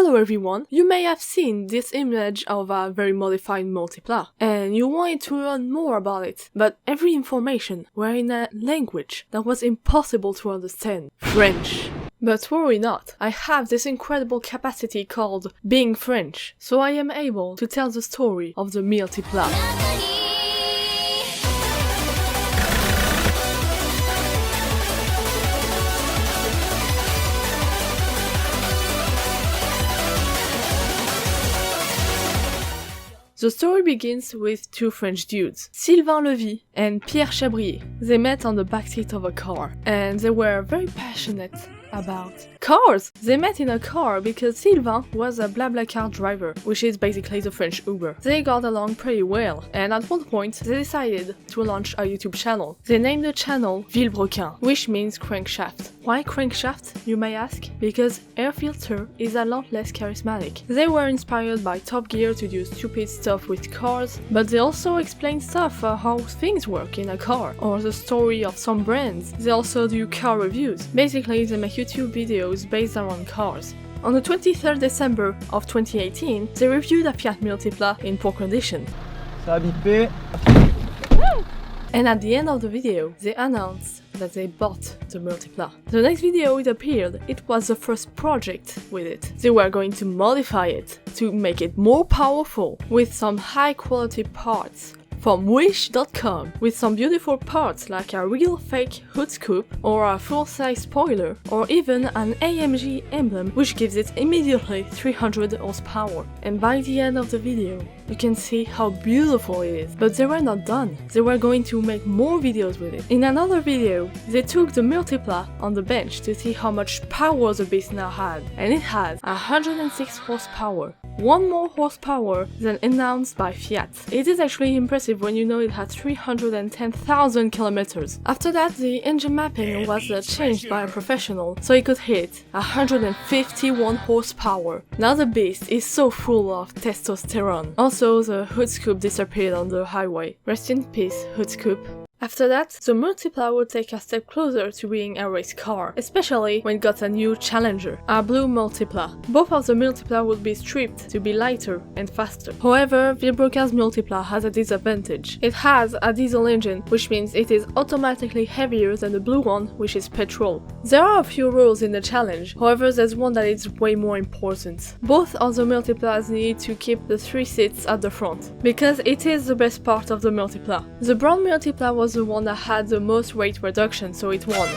Hello everyone, you may have seen this image of a very modified Multipla, and you wanted to learn more about it, but every information were in a language that was impossible to understand, French. But worry not, I have this incredible capacity called being French, so I am able to tell the story of the Multipla. The story begins with two French dudes, Sylvain Levy and Pierre Chabrier. They met on the backseat of a car, and they were very passionate about cars! They met in a car because Sylvain was a BlaBlaCar driver, which is basically the French Uber. They got along pretty well, and at one point they decided to launch a YouTube channel. They named the channel Villebrequin, which means crankshaft. Why crankshaft, you may ask? Because air filter is a lot less charismatic. They were inspired by Top Gear to do stupid stuff with cars, but they also explain stuff how things work in a car, or the story of some brands. They also do car reviews. Basically, they make YouTube videos based around cars. On the 23rd December of 2018, they reviewed a Fiat Multipla in poor condition. Ça a bipé. And at the end of the video, they announced that they bought the Multipla. The next video it appeared, it was the first project with it. They were going to modify it to make it more powerful with some high quality parts from wish.com, with some beautiful parts like a real fake hood scoop or a full-size spoiler or even an AMG emblem which gives it immediately 300 horsepower. And by the end of the video you can see how beautiful it is. But they were not done. They were going to make more videos with it. In another video they took the Multipla on the bench to see how much power the beast now had, and it has 106 horsepower. One more horsepower than announced by Fiat. It is actually impressive when you know it had 310,000 kilometers. After that, the engine mapping was changed by a professional, so it could hit 151 horsepower. Now the beast is so full of testosterone. Also, the hood scoop disappeared on the highway. Rest in peace, hood scoop. After that, the Multipla would take a step closer to being a race car, especially when it got a new challenger, a blue Multipla. Both of the Multipla would be stripped to be lighter and faster. However, Villebrequin's Multipla has a disadvantage. It has a diesel engine, which means it is automatically heavier than the blue one, which is petrol. There are a few rules in the challenge, however there's one that is way more important. Both of the Multiplas need to keep the 3 seats at the front, because it is the best part of the Multipla. The brown Multipla was the one that had the most weight reduction, so it won.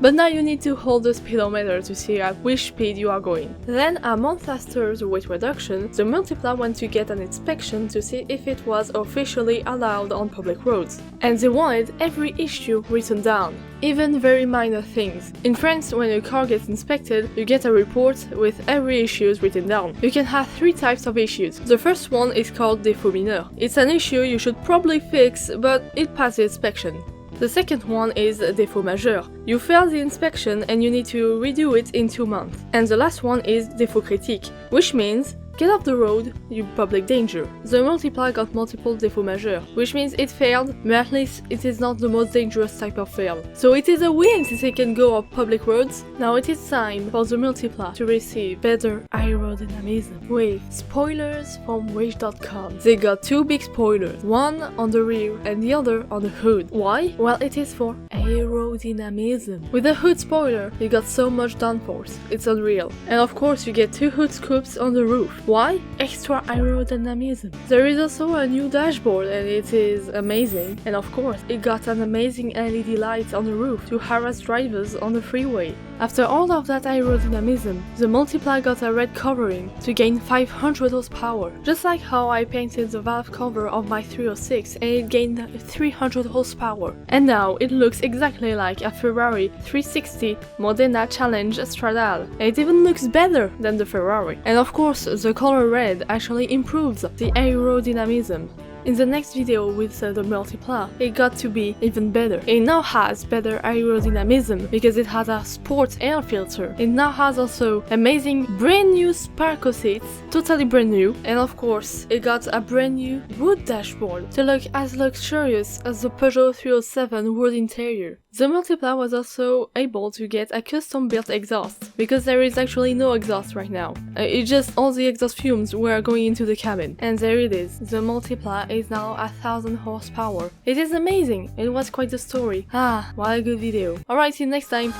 But now you need to hold the speedometer to see at which speed you are going. Then, a month after the weight reduction, the Multipla went to get an inspection to see if it was officially allowed on public roads. And they wanted every issue written down, even very minor things. In France, when a car gets inspected, you get a report with every issue written down. You can have 3 types of issues. The first one is called défaut mineur. It's an issue you should probably fix, but it passed the inspection. The second one is défaut majeur. You fail the inspection and you need to redo it in 2 months. And the last one is défaut critique, which means get off the road, you public danger. The Multipla got multiple défauts majeurs, which means it failed, but at least it is not the most dangerous type of fail. So it is a win since it can go on public roads. Now it is time for the Multipla to receive better aerodynamism with spoilers from wish.com. They got 2 big spoilers, one on the rear and the other on the hood. Why? Well, it is for aerodynamism. With the hood spoiler, you got so much downforce, it's unreal. And of course you get 2 hood scoops on the roof. Why? Extra aerodynamism. There is also a new dashboard and it is amazing. And of course, it got an amazing LED light on the roof to harass drivers on the freeway. After all of that aerodynamism, the Multipla got a red covering to gain 500 horsepower. Just like how I painted the valve cover of my 306 and it gained 300 horsepower. And now it looks exactly like a Ferrari 360 Modena Challenge Stradale. And it even looks better than the Ferrari. And of course, the color red actually improves the aerodynamism. In the next video with the Multipla, it got to be even better. It now has better aerodynamism because it has a sports air filter. It now has also amazing brand new Sparko seats, totally brand new, and of course it got a brand new wood dashboard to look as luxurious as the Peugeot 307 wood interior. The Multipla was also able to get a custom-built exhaust, because there is actually no exhaust right now. It's just all the exhaust fumes were going into the cabin. And there it is. The Multipla is now 1000 horsepower. It is amazing. It was quite the story. Ah, what a good video. Alright, see you next time.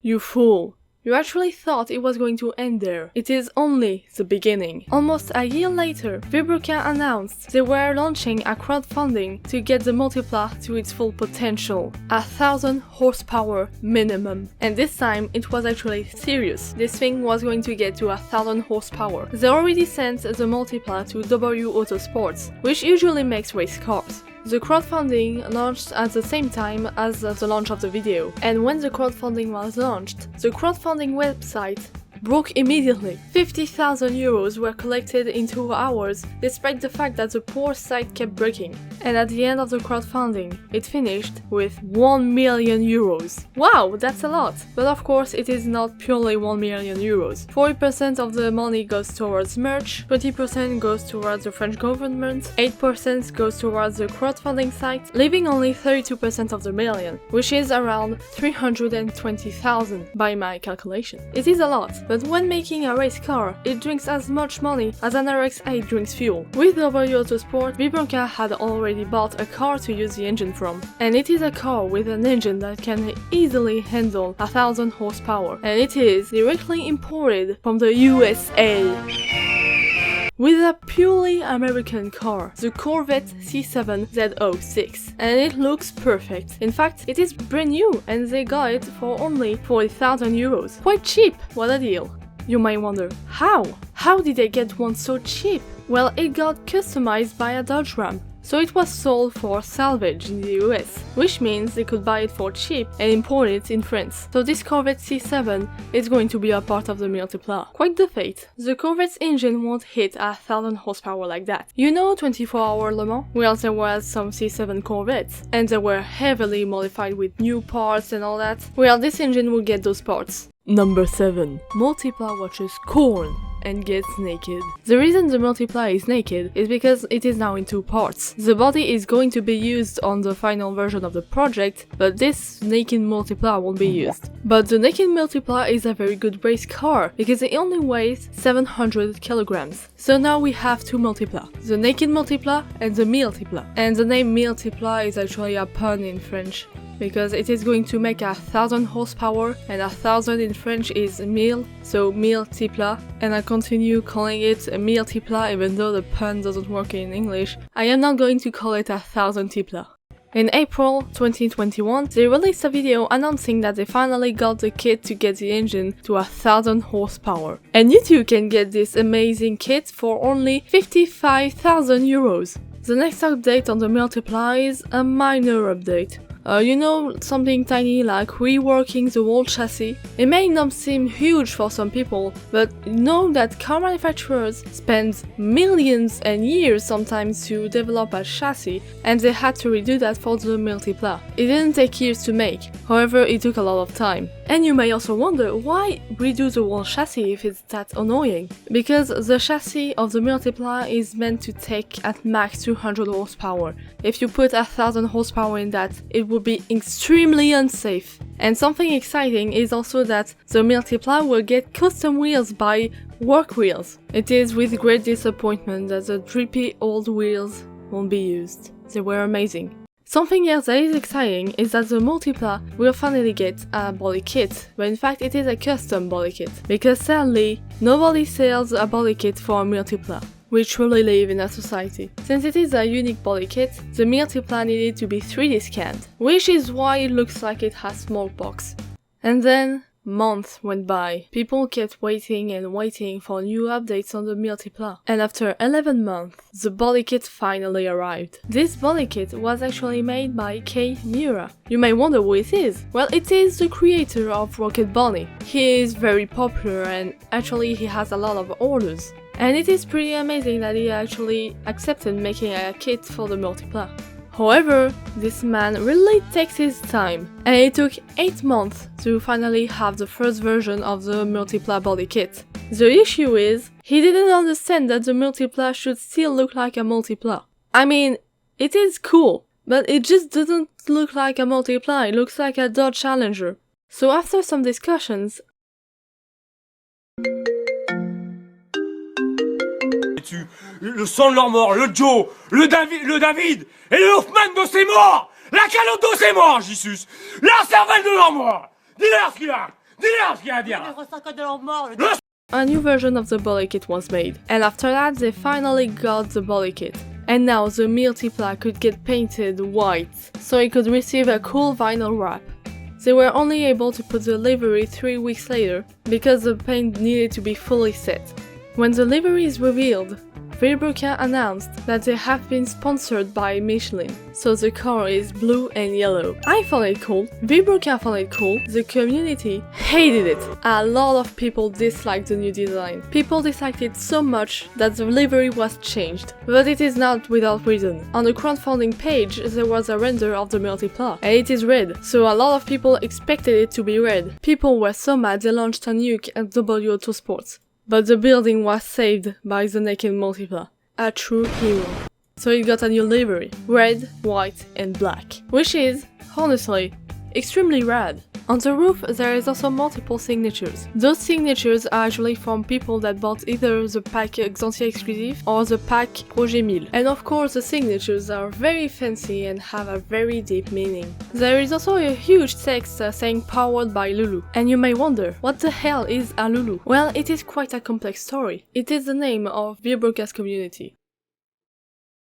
You fool. You actually thought it was going to end there. It is only the beginning. Almost a year later, Vibroca announced they were launching a crowdfunding to get the Multipla to its full potential. 1000 horsepower minimum. And this time it was actually serious. This thing was going to get to 1000 horsepower. They already sent the Multipla to W Autosports, which usually makes race cars. The crowdfunding launched at the same time as the launch of the video, and when the crowdfunding was launched, the crowdfunding website broke immediately. 50,000 euros were collected in 2 hours, despite the fact that the poor site kept breaking. And at the end of the crowdfunding, it finished with 1 million euros. Wow, that's a lot! But of course, it is not purely 1 million euros. 40% of the money goes towards merch, 20% goes towards the French government, 8% goes towards the crowdfunding site, leaving only 32% of the million, which is around 320,000 by my calculation. It is a lot, but when making a race car, it drinks as much money as an RX-8 drinks fuel. With W Autosport, Vibroca had already bought a car to use the engine from, and it is a car with an engine that can easily handle 1000 horsepower, and it is directly imported from the USA. With a purely American car, the Corvette C7 Z06, and it looks perfect. In fact, it is brand new and they got it for only 40,000 euros. Quite cheap, what a deal. You might wonder, how? How did they get one so cheap? Well, it got customized by a Dodge Ram, so it was sold for salvage in the US, which means they could buy it for cheap and import it in France. So this Corvette C7 is going to be a part of the Multipla. Quite the fate. The Corvette's engine won't hit 1000 horsepower like that. You know 24-hour Le Mans? Well, there was some C7 Corvettes, and they were heavily modified with new parts and all that. Well, this engine will get those parts. Number 7. Multipla watches corn and gets naked. The reason the Multipla is naked is because it is now in 2 parts. The body is going to be used on the final version of the project, but this naked Multipla won't be used. But the naked Multipla is a very good race car, because it only weighs 700 kilograms. So now we have 2 Multipla. The naked Multipla and the Multipla. And the name Multipla is actually a pun in French, because it is going to make 1000 horsepower, and 1000 in French is mille, so Multipla, and I continue calling it a Multipla even though the pun doesn't work in English. I am not going to call it 1000TIPLA. In April 2021, they released a video announcing that they finally got the kit to get the engine to 1000 horsepower. And you too can get this amazing kit for only 55,000 euros. The next update on the Multipla is a minor update. You know, something tiny like reworking the whole chassis. It may not seem huge for some people, but know that car manufacturers spend millions and years sometimes to develop a chassis, and they had to redo that for the Multipla. It didn't take years to make, however it took a lot of time. And you may also wonder, why redo the whole chassis if it's that annoying? Because the chassis of the Multipla is meant to take at max 200 horsepower. If you put 1000 horsepower in that, it would be extremely unsafe. And something exciting is also that the Multipla will get custom wheels by Work Wheels. It is with great disappointment that the drippy old wheels won't be used. They were amazing. Something else that is exciting is that the Multipla will finally get a body kit, but in fact it is a custom body kit, because sadly nobody sells a body kit for a Multipla. We truly live in a society. Since it is a unique body kit, the Multipla needed to be 3D scanned, which is why it looks like it has smallpox. And then months went by. People kept waiting and waiting for new updates on the Multipla. And after 11 months, the body kit finally arrived. This body kit was actually made by Kei Miura. You may wonder who it is. Well, it is the creator of Rocket Bunny. He is very popular and actually he has a lot of orders. And it is pretty amazing that he actually accepted making a kit for the Multipla. However, this man really takes his time, and it took 8 months to finally have the first version of the Multipla body kit. The issue is, he didn't understand that the Multipla should still look like a Multipla. I mean, It is cool, but it just doesn't look like a Multipla, it looks like a Dodge Challenger. So after some discussions, le sang de leur mort, le Joe, le David et le Hoffman de ses morts, la calotte de ses morts, Jesus, la cervelle de leur mort. Dis-leur ce qu'il a, dis-leur ce qu'il a à dire. a new version of the body kit was made, and after that they finally got the body kit. And now the Multipla could get painted white, so it could receive a cool vinyl wrap. They were only able to put the livery 3 weeks later, because the paint needed to be fully set. When the livery is revealed, Villebrequin announced that they have been sponsored by Michelin, so the car is blue and yellow. I found it cool, Villebrequin found it cool, the community hated it. A lot of people disliked the new design. People disliked it so much that the livery was changed, but it is not without reason. On the crowdfunding page there was a render of the Multipla, and it is red, so a lot of people expected it to be red. People were so mad they launched a nuke at W Autosports. But the building was saved by the naked Multipla, a true hero. So it got a new livery, red, white and black, which is, honestly, extremely rad. On the roof there is also multiple signatures. Those signatures are actually from people that bought either the pack Xantia Exclusive or the pack Projet 1000. And of course the signatures are very fancy and have a very deep meaning. There is also a huge text saying powered by Lulu. And you may wonder, what the hell is a Lulu? Well, it is quite a complex story. It is the name of Villebrequin's community.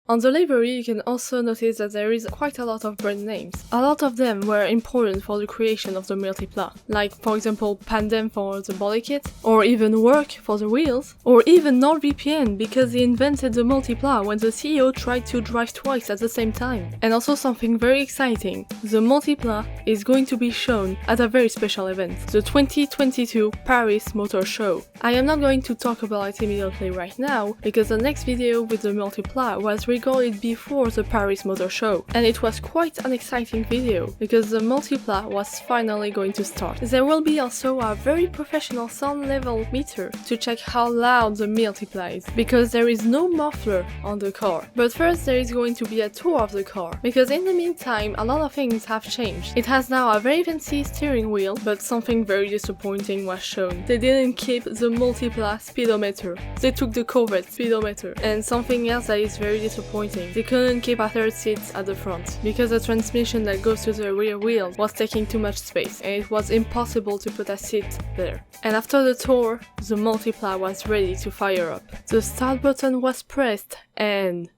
On the livery you can also notice that there is quite a lot of brand names. A lot of them were important for the creation of the Multipla, like for example Pandem for the body kit, or even Work for the wheels, or even NordVPN because he invented the Multipla when the CEO tried to drive twice at the same time. And also something very exciting, the Multipla is going to be shown at a very special event, the 2022 Paris Motor Show. I am not going to talk about it immediately right now, because the next video with the Multipla was recorded before the Paris Motor Show, and it was quite an exciting video, because the Multipla was finally going to start. There will be also a very professional sound level meter to check how loud the Multipla is, because there is no muffler on the car. But first there is going to be a tour of the car, because in the meantime a lot of things have changed. It has now a very fancy steering wheel, but something very disappointing was shown. They didn't keep the Multipla speedometer, they took the Corvette speedometer, and something else that is very disappointing. They couldn't keep a third seat at the front, because the transmission that goes to the rear wheel was taking too much space, and it was impossible to put a seat there. And after the tour, the Multipla was ready to fire up. The start button was pressed, and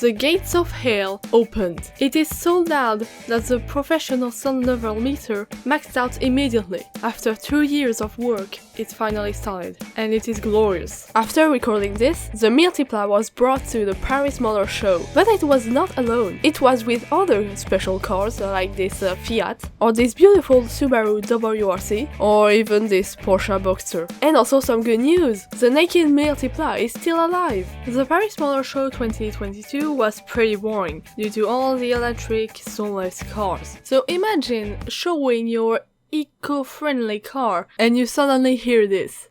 the gates of hell opened. It is so loud that the professional sound level meter maxed out immediately. After 2 years of work, it finally started, and it is glorious. After recording this, the Multipla was brought to the Paris Motor Show, but it was not alone. It was with other special cars like this Fiat, or this beautiful Subaru WRC, or even this Porsche Boxster. And also some good news! The naked Multipla is still alive! The Paris Motor Show 2022 was pretty boring due to all the electric soulless cars. So imagine showing your eco-friendly car and you suddenly hear this.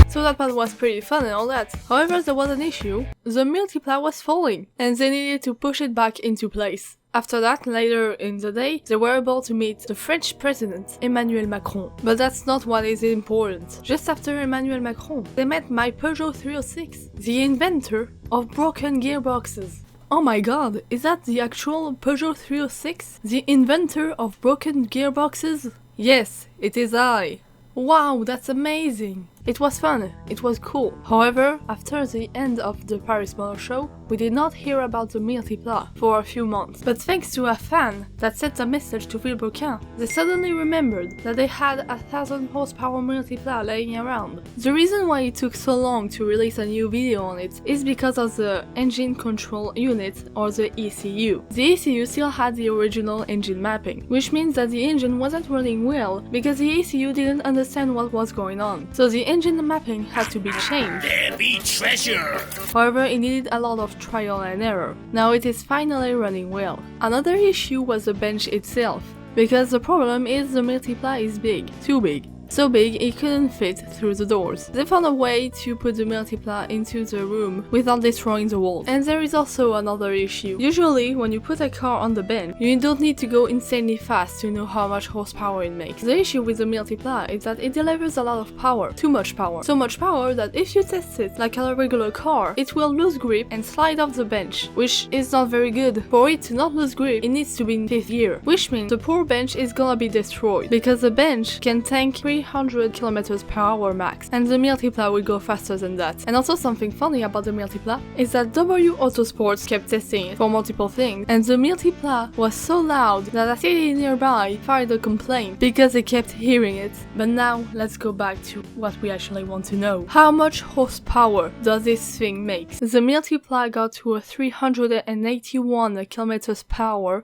So that part was pretty fun and all that. However, there was an issue. The Multipla was falling and they needed to push it back into place. After that, later in the day, they were able to meet the French president, Emmanuel Macron. But that's not what is important. Just after Emmanuel Macron, they met my Peugeot 306, the inventor of broken gearboxes. Oh my god, is that the actual Peugeot 306? The inventor of broken gearboxes? Yes, it is I. Wow, that's amazing! It was fun, it was cool. However, after the end of the Paris Motor Show, we did not hear about the Multipla for a few months. But thanks to a fan that sent a message to Villebrequin, they suddenly remembered that they had a 1000 horsepower Multipla laying around. The reason why it took so long to release a new video on it is because of the engine control unit, or the ECU. The ECU still had the original engine mapping, which means that the engine wasn't running well because the ECU didn't understand what was going on. So the engine mapping had to be changed. There be treasure! However, it needed a lot of trial and error. Now it is finally running well. Another issue was the bench itself. because the problem is the Multipla is big, too big. So big it couldn't fit through the doors. They found a way to put the Multipla into the room without destroying the wall. And there is also another issue. Usually when you put a car on the bench, you don't need to go insanely fast to know how much horsepower it makes. The issue with the Multipla is that it delivers a lot of power, too much power. So much power that if you test it like a regular car, it will lose grip and slide off the bench, which is not very good. For it to not lose grip, it needs to be in 5th gear, which means the poor bench is gonna be destroyed, because the bench can tank 300 km/h max, and the Multipla will go faster than that. And also something funny about the Multipla is that W Autosports kept testing it for multiple things, and the Multipla was so loud that a city nearby filed a complaint because they kept hearing it. But now let's go back to what we actually want to know. How much horsepower does this thing make? The Multipla got to a 381 km/h,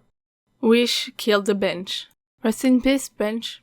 which killed the bench. Rest in peace, bench.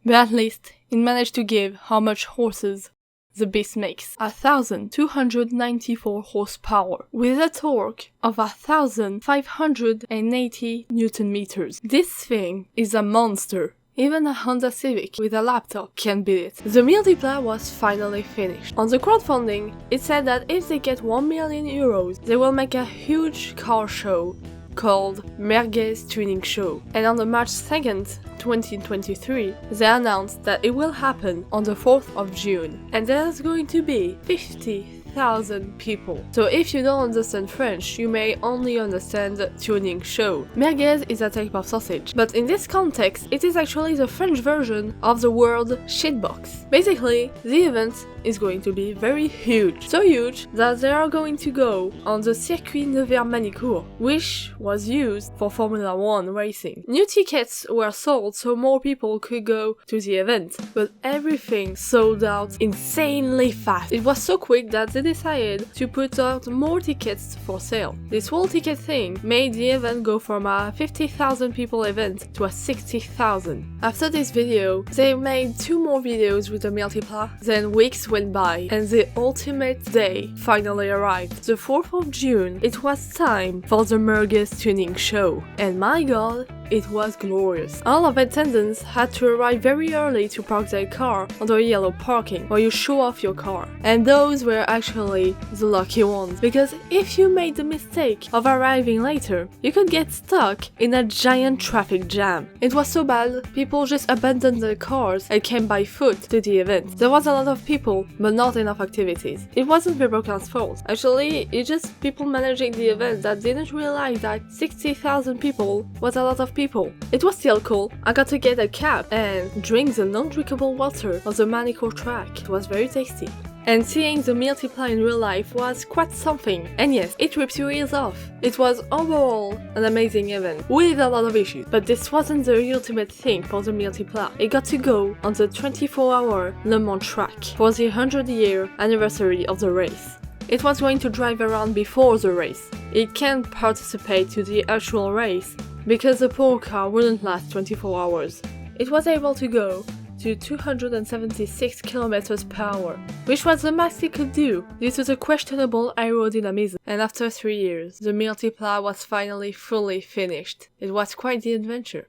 But at least it managed to give how much horses the beast makes. 1,294 horsepower, with a torque of 1,580 Newton meters. This thing is a monster. Even a Honda Civic with a laptop can beat it. The Multipla was finally finished. On the crowdfunding, it said that if they get 1 million euros, they will make a huge car show called Merguez Tuning Show. And on the March 2nd, 2023, they announced that it will happen on the 4th of June. And there's going to be 50,000 people. So if you don't understand French, you may only understand tuning show. Merguez is a type of sausage, but in this context, it is actually the French version of the word shitbox. Basically, the event is going to be very huge. So huge that they are going to go on the Circuit Nevers-Manicourt, which was used for Formula 1 racing. New tickets were sold so more people could go to the event, but everything sold out insanely fast. It was so quick that they decided to put out more tickets for sale. This whole ticket thing made the event go from a 50,000 people event to a 60,000. After this video, they made 2 more videos with the Multipla, then weeks went by, and the ultimate day finally arrived. The 4th of June, it was time for the Merguez Tuning Show, and my god, it was glorious. All of attendants had to arrive very early to park their car on the yellow parking, where you show off your car. And those were actually the lucky ones, because if you made the mistake of arriving later, you could get stuck in a giant traffic jam. It was so bad, people just abandoned their cars and came by foot to the event. There was a lot of people, but not enough activities. It wasn't Vibrocan's fault. Actually, it's just people managing the event that didn't realize that 60,000 people was a lot of people. It was still cool. I got to get a cab and drink the non-drinkable water of the Manicourt track. It was very tasty. And seeing the Multipla in real life was quite something. And yes, it rips your ears off. It was overall an amazing event, with a lot of issues. But this wasn't the ultimate thing for the Multipla. It got to go on the 24-hour Le Mans track for the 100-year anniversary of the race. It was going to drive around before the race. It can't participate to the actual race, because the poor car wouldn't last 24 hours. It was able to go to 276 km/h, which was the max it could do due to the questionable aerodynamism. And after 3 years, the Multipla was finally fully finished. It was quite the adventure.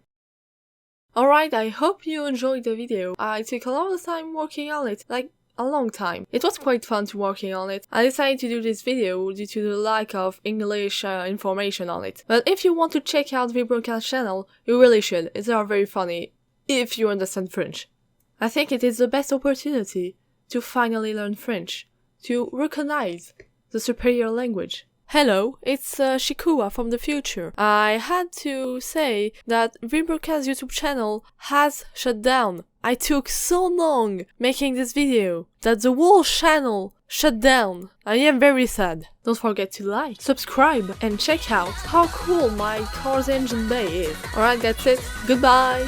Alright, I hope you enjoyed the video. I took a lot of time working on it, like a long time. It was quite fun to working on it. I decided to do this video due to the lack of English information on it. But if you want to check out Vibrocan's channel, you really should. They are very funny, if you understand French. I think it is the best opportunity to finally learn French, to recognize the superior language. Hello, it's Shikua from the future. I had to say that Vibrocan's YouTube channel has shut down. I took so long making this video that the whole channel shut down. I am very sad. Don't forget to like, subscribe, and check out how cool my car's engine bay is. Alright, that's it. Goodbye!